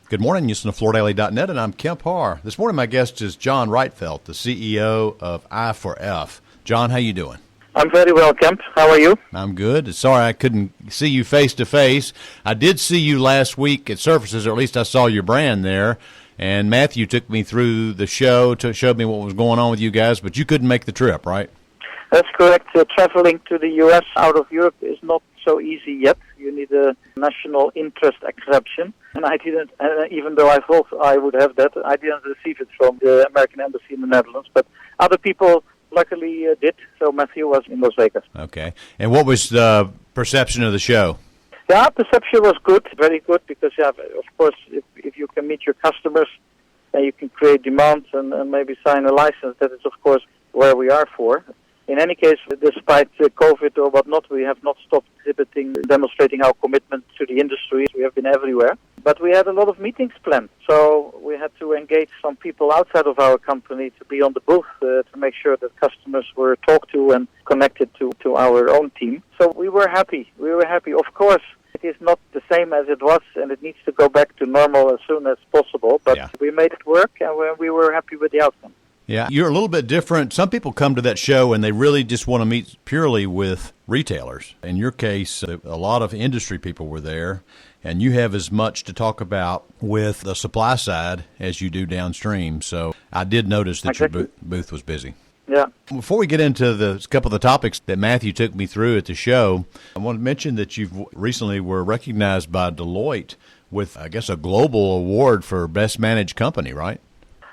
Good morning. You listen to FloorDaily.net, and I'm Kemp Harr. This morning, my guest is John Rietveldt, the CEO of I4F. John, how you doing? I'm very well, Kemp. How are you? I'm good. Sorry I couldn't see you face to face. I did see you last week at Surfaces, or at least I saw your brand there. And Matthew took me through the show, showed me what was going on with you guys, but you couldn't make the trip, right? That's correct. Traveling to the U.S. out of Europe is not so easy yet. You need a national interest exception. And I didn't, even though I thought I would have that, I didn't receive it from the American Embassy in the Netherlands. But other people luckily did, so Matthew was in Las Vegas. Okay. And what was the perception of the show? Yeah, perception was good, very good, because, of course, if you can meet your customers and you can create demand and maybe sign a license, that is, of course, where we are for. In any case, despite COVID or whatnot, we have not stopped exhibiting, demonstrating our commitment to the industry. We have been everywhere. But we had a lot of meetings planned, so we had to engage some people outside of our company to be on the booth to make sure that customers were talked to and connected to our own team. So we were happy. Of course, it is not the same as it was, and it needs to go back to normal as soon as possible. But we made it work, and we were happy with the outcome. Yeah, you're a little bit different. Some people come to that show and they really just want to meet purely with retailers. In your case, a lot of industry people were there, and you have as much to talk about with the supply side as you do downstream. So I did notice that your booth was busy. Yeah. Before we get into a couple of the topics that Matthew took me through at the show, I want to mention that you've recently were recognized by Deloitte with, I guess, a global award for Best Managed Company, right?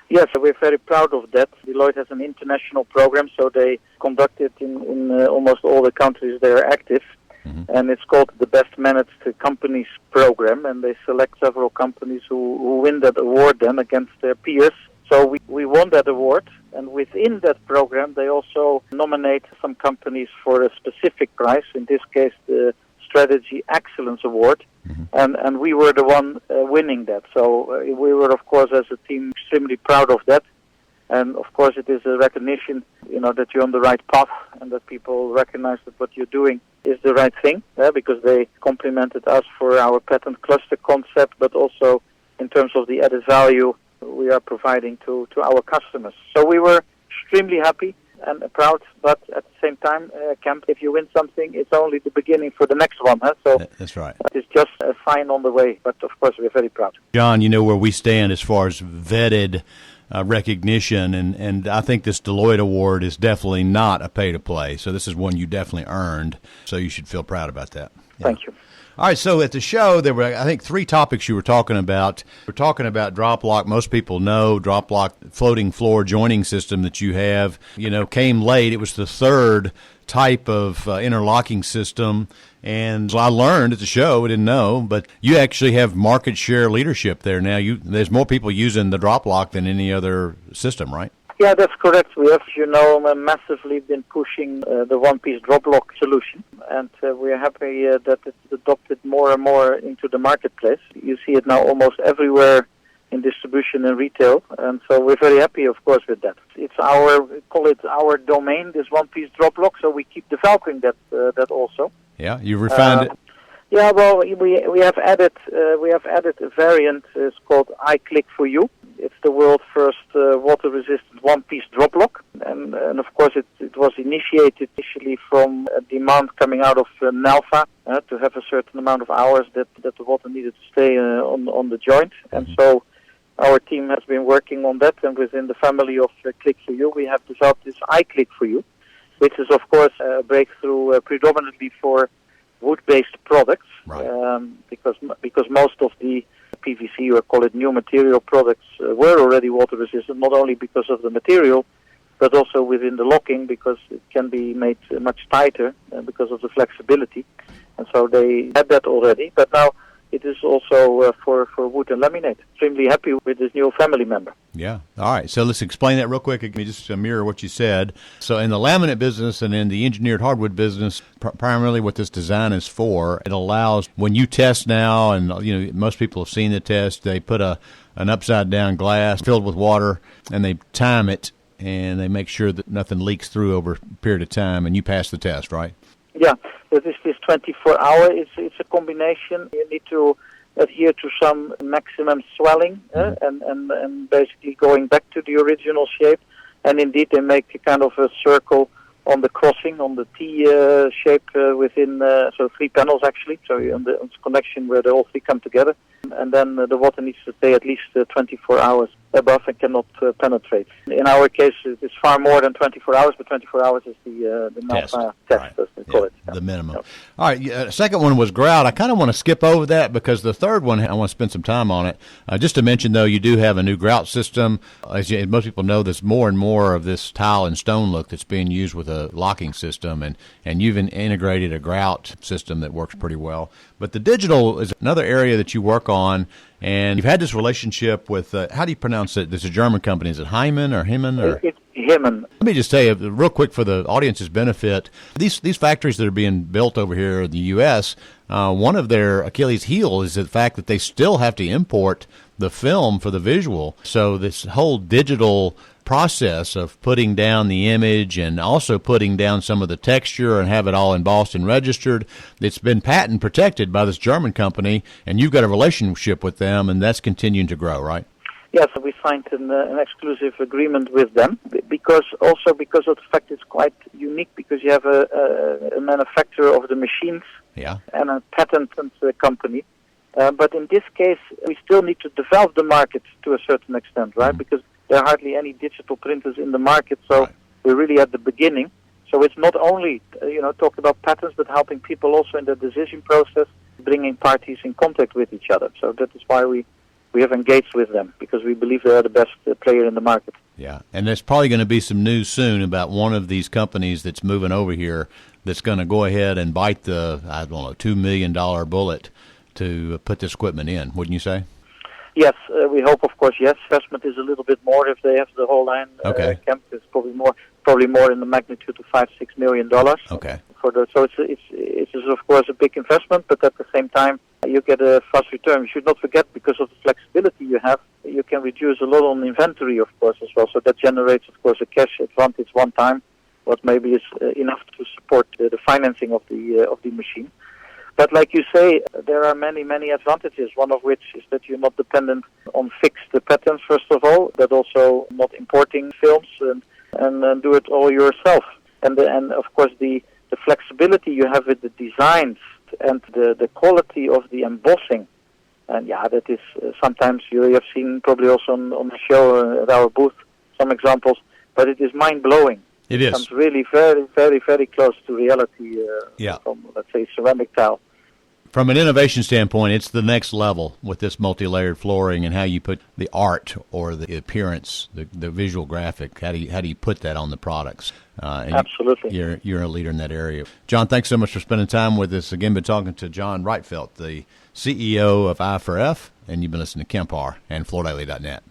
Yes, we're very proud of that. Deloitte has an international program, so they conduct it in almost all the countries they are active. Mm-hmm. And it's called the Best Managed Companies program, and they select several companies who win that award then against their peers. So we won that award, and within that program they also nominate some companies for a specific prize, in this case the Strategy Excellence Award. Mm-hmm. And we were the one winning that. So we were, of course, as a team, extremely proud of that. And, of course, it is a recognition, that you're on the right path and that people recognize that what you're doing is the right thing, because they complimented us for our patent cluster concept, but also in terms of the added value we are providing to our customers. So we were extremely happy and proud, but at the same time, Kemp, if you win something, it's only the beginning for the next one. So that's right. It's just a sign on the way, but of course we're very proud. John, you know where we stand as far as vetted recognition, and I think this Deloitte Award is definitely not a pay-to-play, so this is one you definitely earned, so you should feel proud about that. Yeah. Thank you. All right, so at the show, there were, I think, three topics you were talking about. We're talking about drop lock. Most people know drop lock floating floor joining system that you have. Came late. It was the third type of interlocking system. And I learned at the show, I didn't know, but you actually have market share leadership there now. There's more people using the drop lock than any other system, right? Yeah, that's correct. We have, massively been pushing the one-piece drop lock solution, and we are happy that it's adopted more and more into the marketplace. You see it now almost everywhere in distribution and retail, and so we're very happy, of course, with that. It's our domain, this one-piece drop lock, so we keep developing that also. Yeah, you refined it. Yeah, well, we have added a variant. It's called iClick for You. It's the world's first water-resistant one-piece drop lock, and of course it was initiated initially from a demand coming out of NALFA to have a certain amount of hours that the water needed to stay on the joint, and so our team has been working on that, and within the family of Click for You, we have developed this iClick for You, which is of course a breakthrough predominantly for wood-based products, right. Because most of the PVC, or call it new material products, were already water resistant, not only because of the material, but also within the locking, because it can be made much tighter because of the flexibility. And so they had that already, but now it is also for wood and laminate. Extremely happy with this new family member. Yeah. All right. So let's explain that real quick. Let me just mirror what you said. So in the laminate business and in the engineered hardwood business, primarily what this design is for, it allows, when you test now, and most people have seen the test, they put an upside down glass filled with water and they time it and they make sure that nothing leaks through over a period of time, and you pass the test, right? Yeah. That is this 24-hour. It's a combination. You need to adhere to some maximum swelling and basically going back to the original shape. And indeed, they make a kind of a circle on the crossing, on the T shape within, so 3 panels actually, so on the connection where they all 3 come together. And then the water needs to stay at least 24 hours above and cannot penetrate. In our case, it's far more than 24 hours, but 24 hours is the test, right, as they call it. The minimum. Yep. All right, second one was Grout. I kind of want to skip over that because the third one, I want to spend some time on it. Just to mention, though, you do have a new Grout system. As most people know, there's more and more of this tile and stone look that's being used with a locking system, and you've integrated a Grout system that works pretty well. But the digital is another area that you work on, and you've had this relationship with, how do you pronounce it? This is a German company. Is it Heimann or Himmen? Or? It's Himmen. Let me just tell you, real quick for the audience's benefit, these factories that are being built over here in the U.S., one of their Achilles' heel is the fact that they still have to import the film for the visual. So this whole digital process of putting down the image and also putting down some of the texture and have it all embossed and registered, it's been patent protected by this German company, and you've got a relationship with them, and that's continuing to grow, right? Yes, we signed an exclusive agreement with them because of the fact it's quite unique because you have a manufacturer of the machines and a patented company. But in this case, we still need to develop the market to a certain extent, right? Because there are hardly any digital printers in the market, so we're really at the beginning. So it's not only, talking about patents, but helping people also in the decision process, bringing parties in contact with each other. So that is why we have engaged with them, because we believe they are the best player in the market. Yeah, and there's probably going to be some news soon about one of these companies that's moving over here that's going to go ahead and bite the, $2 million bullet to put this equipment in, wouldn't you say? Yes, we hope, of course, yes. Investment is a little bit more if they have the whole line. Okay. Kemp is probably more in the magnitude of $5-6 million. Okay. So it's of course a big investment, but at the same time you get a fast return. You should not forget, because of the flexibility you have, you can reduce a lot on inventory, of course, as well. So that generates, of course, a cash advantage one time, what maybe is enough to support the financing of the machine. But like you say, there are many, many advantages, one of which is that you're not dependent on fixed patents, first of all, but also not importing films and do it all yourself. And of course, the flexibility you have with the designs and the quality of the embossing. And that is sometimes you have seen probably also on the show at our booth some examples, but it is mind-blowing. It is. It comes really very, very, very close to reality from, let's say, ceramic tile. From an innovation standpoint, it's the next level with this multi-layered flooring and how you put the art or the appearance, the visual graphic. How do you put that on the products? Absolutely. You're a leader in that area. John, thanks so much for spending time with us. Again, been talking to John Rietveldt, the CEO of I4F, and you've been listening to Kemp Harr and FloorDaily.net.